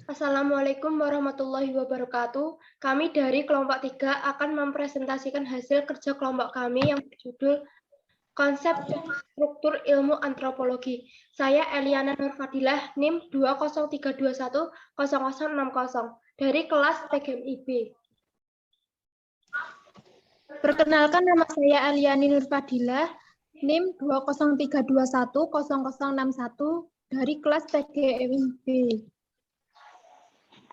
Assalamualaikum warahmatullahi wabarakatuh. Kami dari kelompok 3 akan mempresentasikan hasil kerja kelompok kami yang berjudul Konsep Struktur Ilmu Antropologi. Saya Eliana Nurfadilah, NIM 203210060 dari kelas PGMIB. Perkenalkan, nama saya Eliani Nurfadilah, NIM 203210061 dari kelas PGMIB.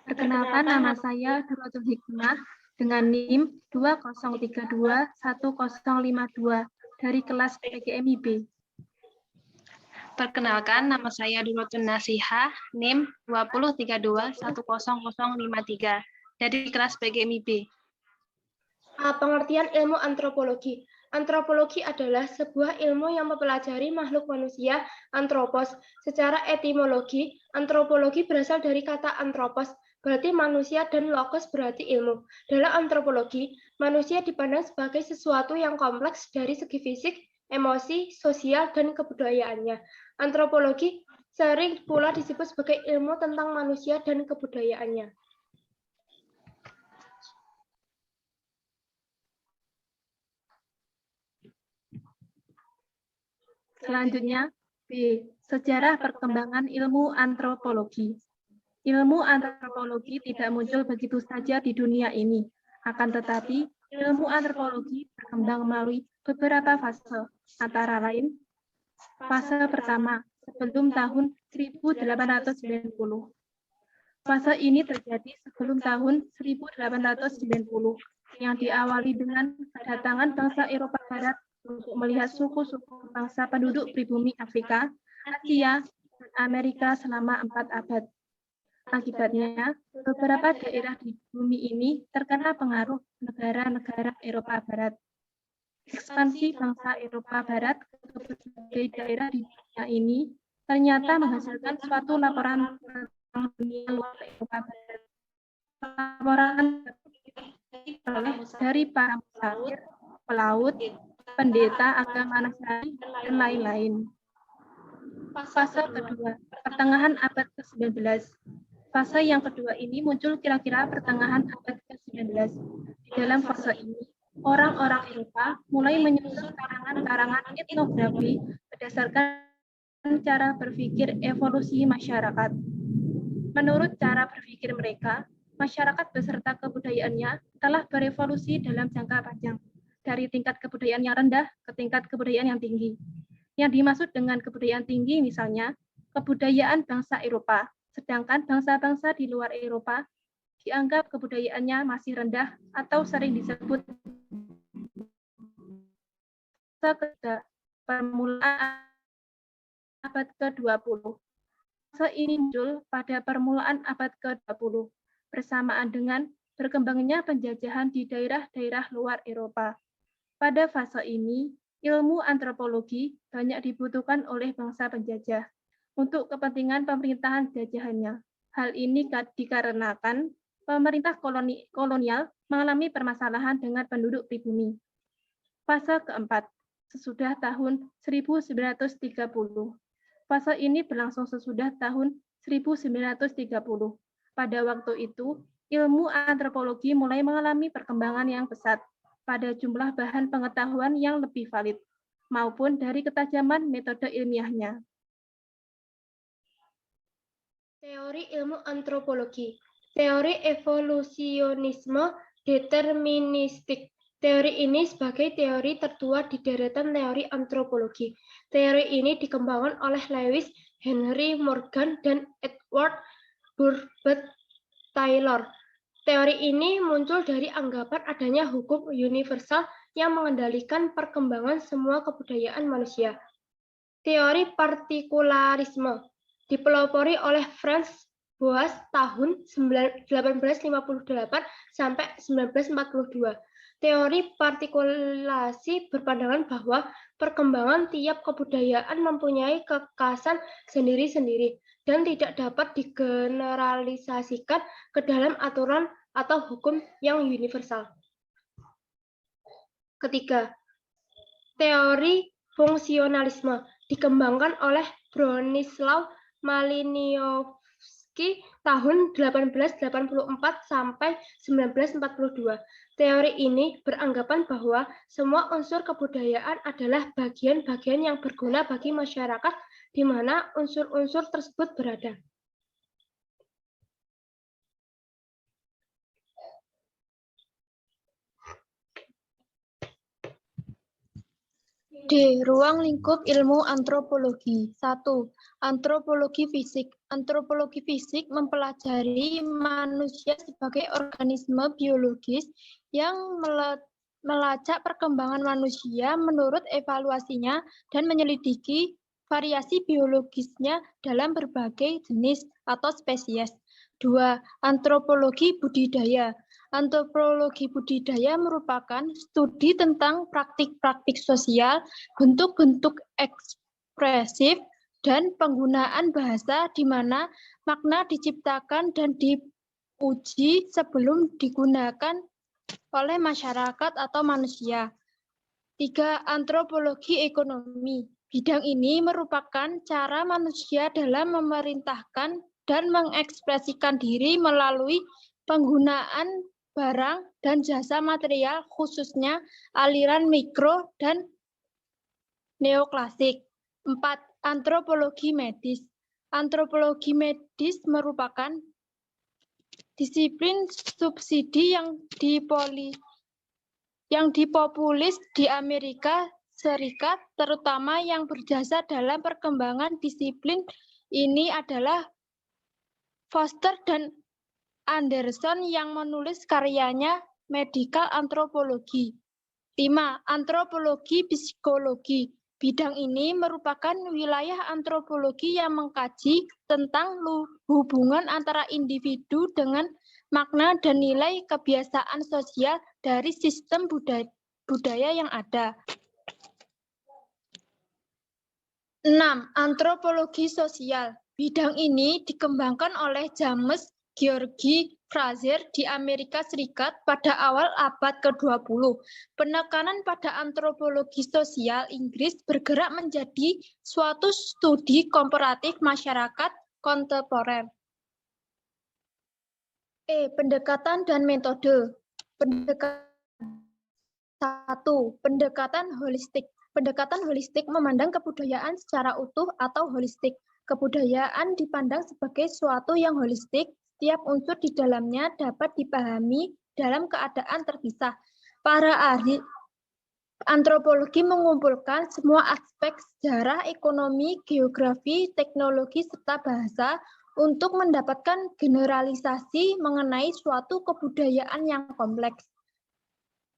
Perkenalkan, nama saya Duratul Hikmah dengan NIM 203210052 dari kelas PGMIB. Perkenalkan, nama saya Duratul Nasihah, NIM 203210053 dari kelas PGMIB. Pengertian ilmu antropologi. Antropologi adalah sebuah ilmu yang mempelajari makhluk manusia, antropos. Secara etimologi, antropologi berasal dari kata antropos, berarti manusia, dan logos berarti ilmu. Dalam antropologi, manusia dipandang sebagai sesuatu yang kompleks dari segi fisik, emosi, sosial, dan kebudayaannya. Antropologi sering pula disebut sebagai ilmu tentang manusia dan kebudayaannya. Selanjutnya, B. Sejarah perkembangan ilmu antropologi. Ilmu antropologi tidak muncul begitu saja di dunia ini. Akan tetapi, ilmu antropologi berkembang melalui beberapa fase, antara lain, fase pertama, sebelum tahun 1890. Fase ini terjadi sebelum tahun 1890, yang diawali dengan kedatangan bangsa Eropa Barat untuk melihat suku-suku bangsa penduduk pribumi Afrika, Asia, dan Amerika selama 4 abad. Akibatnya, beberapa daerah di bumi ini terkena pengaruh negara-negara Eropa Barat. Ekspansi bangsa Eropa Barat ke berbagai daerah di dunia ini ternyata menghasilkan suatu laporan tentang dunia luar Eropa Barat. Laporan dari para musafir, pelaut, pendeta agama Nasrani, dan lain-lain. Fase kedua, pertengahan abad ke-19. Fase yang kedua ini muncul kira-kira pertengahan abad ke-19. Di dalam fase ini, orang-orang Eropa mulai menyusun karangan-karangan etnografi berdasarkan cara berpikir evolusi masyarakat. Menurut cara berpikir mereka, masyarakat beserta kebudayaannya telah berevolusi dalam jangka panjang, dari tingkat kebudayaan yang rendah ke tingkat kebudayaan yang tinggi. Yang dimaksud dengan kebudayaan tinggi misalnya, kebudayaan bangsa Eropa, sedangkan bangsa-bangsa di luar Eropa dianggap kebudayaannya masih rendah atau sering disebut permulaan abad ke-20. Fase ini muncul pada permulaan abad ke-20, bersamaan dengan berkembangnya penjajahan di daerah-daerah luar Eropa. Pada fase ini, ilmu antropologi banyak dibutuhkan oleh bangsa penjajah untuk kepentingan pemerintahan jajahannya. Hal ini dikarenakan pemerintah kolonial mengalami permasalahan dengan penduduk pribumi. Fase keempat, sesudah tahun 1930. Fase ini berlangsung sesudah tahun 1930. Pada waktu itu, ilmu antropologi mulai mengalami perkembangan yang pesat pada jumlah bahan pengetahuan yang lebih valid, maupun dari ketajaman metode ilmiahnya. Teori ilmu antropologi. Teori evolusionisme deterministik. Teori ini sebagai teori tertua di deretan teori antropologi. Teori ini dikembangkan oleh Lewis Henry Morgan dan Edward Burbage Taylor. Teori ini muncul dari anggapan adanya hukum universal yang mengendalikan perkembangan semua kebudayaan manusia. Teori partikularisme dipelopori oleh Franz Boas tahun 1858 sampai 1942. Teori partikulasi berpandangan bahwa perkembangan tiap kebudayaan mempunyai kekhasan sendiri-sendiri dan tidak dapat digeneralisasikan ke dalam aturan atau hukum yang universal. Ketiga, teori fungsionalisme dikembangkan oleh Bronislaw Malinowski Chomsky tahun 1884 sampai 1942. Teori ini beranggapan bahwa semua unsur kebudayaan adalah bagian-bagian yang berguna bagi masyarakat di mana unsur-unsur tersebut berada. D. Ruang lingkup ilmu antropologi. 1. Antropologi fisik. Antropologi fisik mempelajari manusia sebagai organisme biologis yang melacak perkembangan manusia menurut evaluasinya dan menyelidiki variasi biologisnya dalam berbagai jenis atau spesies. 2. Antropologi budidaya. Antropologi budidaya merupakan studi tentang praktik-praktik sosial, bentuk-bentuk ekspresif, dan penggunaan bahasa di mana makna diciptakan dan diuji sebelum digunakan oleh masyarakat atau manusia. 3. Antropologi ekonomi. Bidang ini merupakan cara manusia dalam memerintahkan dan mengekspresikan diri melalui penggunaan barang dan jasa material, khususnya aliran mikro dan neoklasik. 4. Antropologi medis. Antropologi medis merupakan disiplin subsidi yang dipopulis di Amerika Serikat, terutama yang berjasa dalam perkembangan disiplin ini adalah Foster dan Anderson yang menulis karyanya Medical Anthropology. 5. Antropologi psikologi. Bidang ini merupakan wilayah antropologi yang mengkaji tentang hubungan antara individu dengan makna dan nilai kebiasaan sosial dari sistem budaya yang ada. 6. Antropologi sosial. Bidang ini dikembangkan oleh James George Frazer di Amerika Serikat pada awal abad ke-20. Penekanan pada antropologi sosial Inggris bergerak menjadi suatu studi komparatif masyarakat kontemporer. Pendekatan dan metode. 1. Pendekatan holistik. Pendekatan holistik memandang kebudayaan secara utuh atau holistik. Kebudayaan dipandang sebagai suatu yang holistik. Setiap unsur di dalamnya dapat dipahami dalam keadaan terpisah. Para ahli antropologi mengumpulkan semua aspek sejarah, ekonomi, geografi, teknologi, serta bahasa untuk mendapatkan generalisasi mengenai suatu kebudayaan yang kompleks.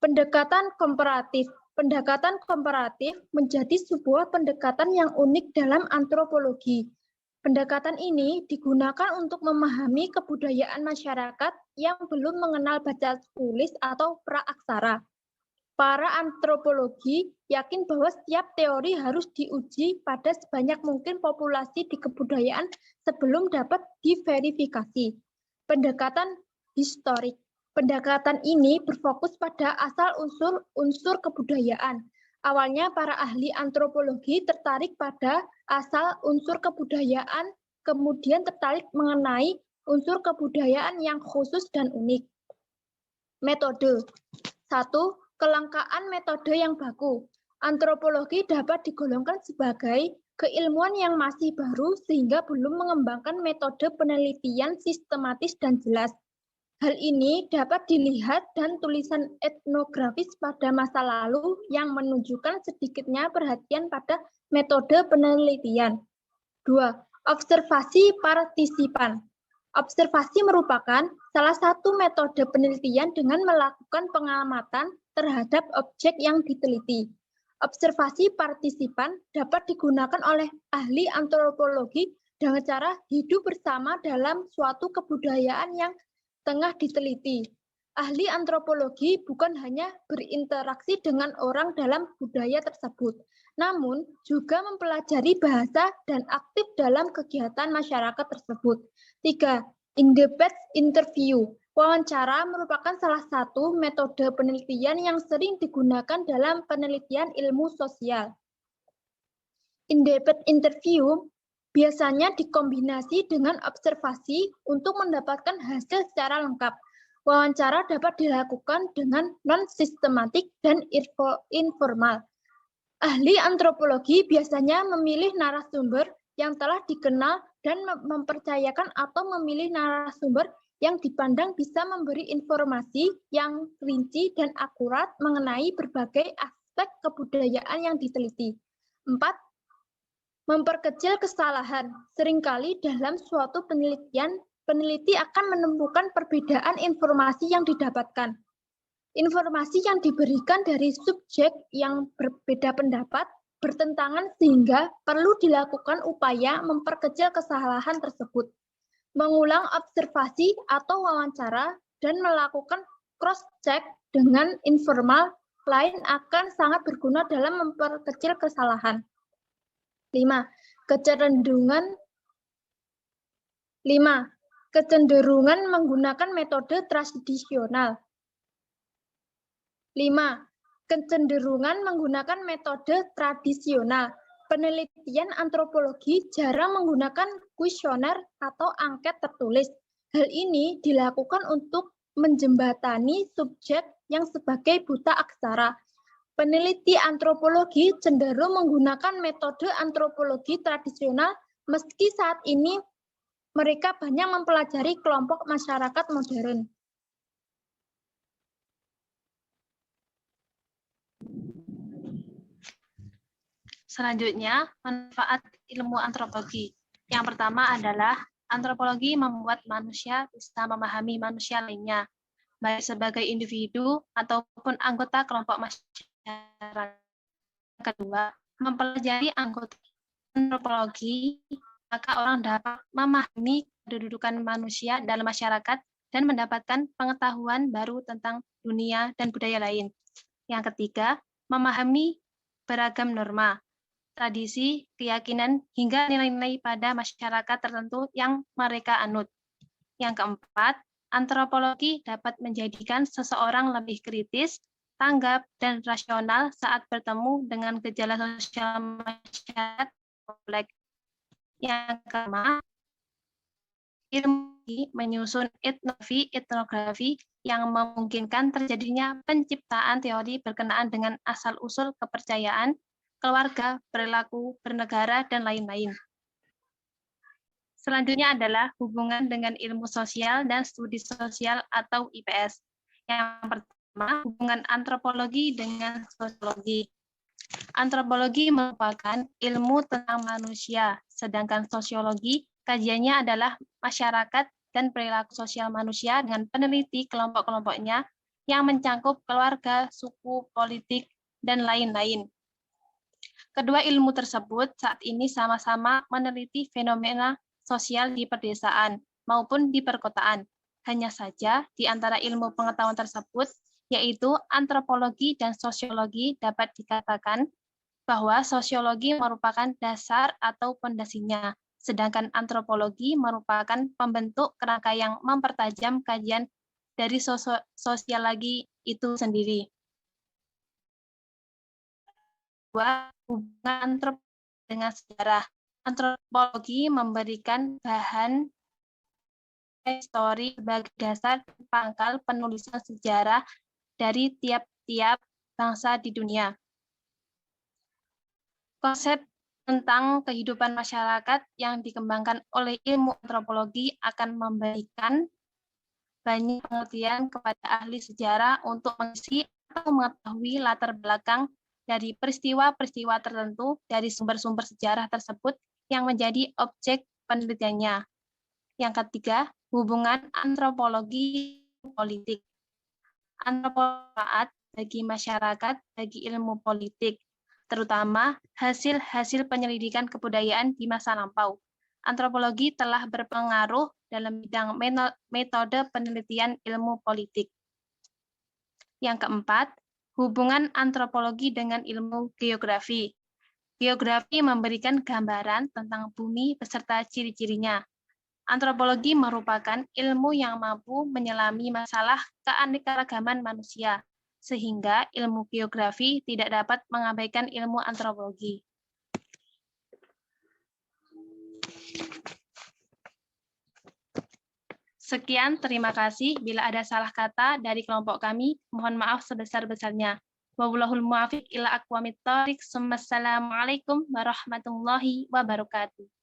Pendekatan komparatif. Pendekatan komparatif menjadi sebuah pendekatan yang unik dalam antropologi. Pendekatan ini digunakan untuk memahami kebudayaan masyarakat yang belum mengenal baca tulis atau praaksara. Para antropologi yakin bahwa setiap teori harus diuji pada sebanyak mungkin populasi di kebudayaan sebelum dapat diverifikasi. Pendekatan historik. Pendekatan ini berfokus pada asal unsur kebudayaan. Awalnya para ahli antropologi tertarik pada asal unsur kebudayaan, kemudian tertarik mengenai unsur kebudayaan yang khusus dan unik. Metode. 1. Kelangkaan metode yang baku. Antropologi dapat digolongkan sebagai keilmuan yang masih baru sehingga belum mengembangkan metode penelitian sistematis dan jelas. Hal ini dapat dilihat dan tulisan etnografis pada masa lalu yang menunjukkan sedikitnya perhatian pada metode penelitian. 2. Observasi partisipan. Observasi merupakan salah satu metode penelitian dengan melakukan pengamatan terhadap objek yang diteliti. Observasi partisipan dapat digunakan oleh ahli antropologi dengan cara hidup bersama dalam suatu kebudayaan yang tengah diteliti. Ahli antropologi bukan hanya berinteraksi dengan orang dalam budaya tersebut, namun juga mempelajari bahasa dan aktif dalam kegiatan masyarakat tersebut. 3. In-depth interview. Wawancara merupakan salah satu metode penelitian yang sering digunakan dalam penelitian ilmu sosial. In-depth interview biasanya dikombinasi dengan observasi untuk mendapatkan hasil secara lengkap. Wawancara dapat dilakukan dengan non-sistematik dan informal. Ahli antropologi biasanya memilih narasumber yang telah dikenal dan mempercayakan atau memilih narasumber yang dipandang bisa memberi informasi yang rinci dan akurat mengenai berbagai aspek kebudayaan yang diteliti. 4. Memperkecil kesalahan. Seringkali dalam suatu penelitian, peneliti akan menemukan perbedaan informasi yang didapatkan. Informasi yang diberikan dari subjek yang berbeda pendapat bertentangan sehingga perlu dilakukan upaya memperkecil kesalahan tersebut. Mengulang observasi atau wawancara dan melakukan cross-check dengan informal lain akan sangat berguna dalam memperkecil kesalahan. 5. Kecenderungan menggunakan metode tradisional. 5. Kecenderungan menggunakan metode tradisional. Penelitian antropologi jarang menggunakan kuesioner atau angket tertulis. Hal ini dilakukan untuk menjembatani subjek yang sebagai buta aksara. Peneliti antropologi cenderung menggunakan metode antropologi tradisional meski saat ini mereka banyak mempelajari kelompok masyarakat modern. Selanjutnya, manfaat ilmu antropologi. Yang pertama adalah antropologi membuat manusia bisa memahami manusia lainnya, baik sebagai individu ataupun anggota kelompok masyarakat. Kedua, mempelajari anggota antropologi, maka orang dapat memahami kedudukan manusia dalam masyarakat dan mendapatkan pengetahuan baru tentang dunia dan budaya lain. Yang ketiga, memahami beragam norma, tradisi, keyakinan, hingga nilai-nilai pada masyarakat tertentu yang mereka anut. Yang keempat, antropologi dapat menjadikan seseorang lebih kritis, tanggap, dan rasional saat bertemu dengan gejala sosial masyarakat kompleks. Yang kelima, ilmu menyusun etnografi yang memungkinkan terjadinya penciptaan teori berkenaan dengan asal-usul kepercayaan, keluarga, perilaku, bernegara, dan lain-lain. Selanjutnya adalah hubungan dengan ilmu sosial dan studi sosial atau IPS. Yang pertama, hubungan antropologi dengan sosiologi. Antropologi merupakan ilmu tentang manusia, sedangkan sosiologi kajiannya adalah masyarakat dan perilaku sosial manusia dengan peneliti kelompok-kelompoknya yang mencangkup keluarga, suku, politik, dan lain-lain. Kedua ilmu tersebut saat ini sama-sama meneliti fenomena sosial di pedesaan maupun di perkotaan. Hanya saja di antara ilmu pengetahuan tersebut, yaitu antropologi dan sosiologi, dapat dikatakan bahwa sosiologi merupakan dasar atau pondasinya, sedangkan antropologi merupakan pembentuk kerangka yang mempertajam kajian dari sosiologi itu sendiri. Hubungan antropologi dengan sejarah. Antropologi memberikan bahan histori sebagai dasar pangkal penulisan sejarah dari tiap-tiap bangsa di dunia. Konsep tentang kehidupan masyarakat yang dikembangkan oleh ilmu antropologi akan memberikan banyak pengertian kepada ahli sejarah untuk mengisi atau mengetahui latar belakang dari peristiwa-peristiwa tertentu dari sumber-sumber sejarah tersebut yang menjadi objek penelitiannya. Yang ketiga, hubungan antropologi politik. Antropologi bagi masyarakat, bagi ilmu politik, terutama hasil-hasil penyelidikan kebudayaan di masa lampau. Antropologi telah berpengaruh dalam bidang metode penelitian ilmu politik. Yang keempat, hubungan antropologi dengan ilmu geografi. Geografi memberikan gambaran tentang bumi beserta ciri-cirinya. Antropologi merupakan ilmu yang mampu menyelami masalah keanekaragaman manusia, sehingga ilmu geografi tidak dapat mengabaikan ilmu antropologi. Sekian, terima kasih. Bila ada salah kata dari kelompok kami, mohon maaf sebesar-besarnya. Wallahul muwaffiq ila aqwamit thoriq. Assalamualaikum warahmatullahi wabarakatuh.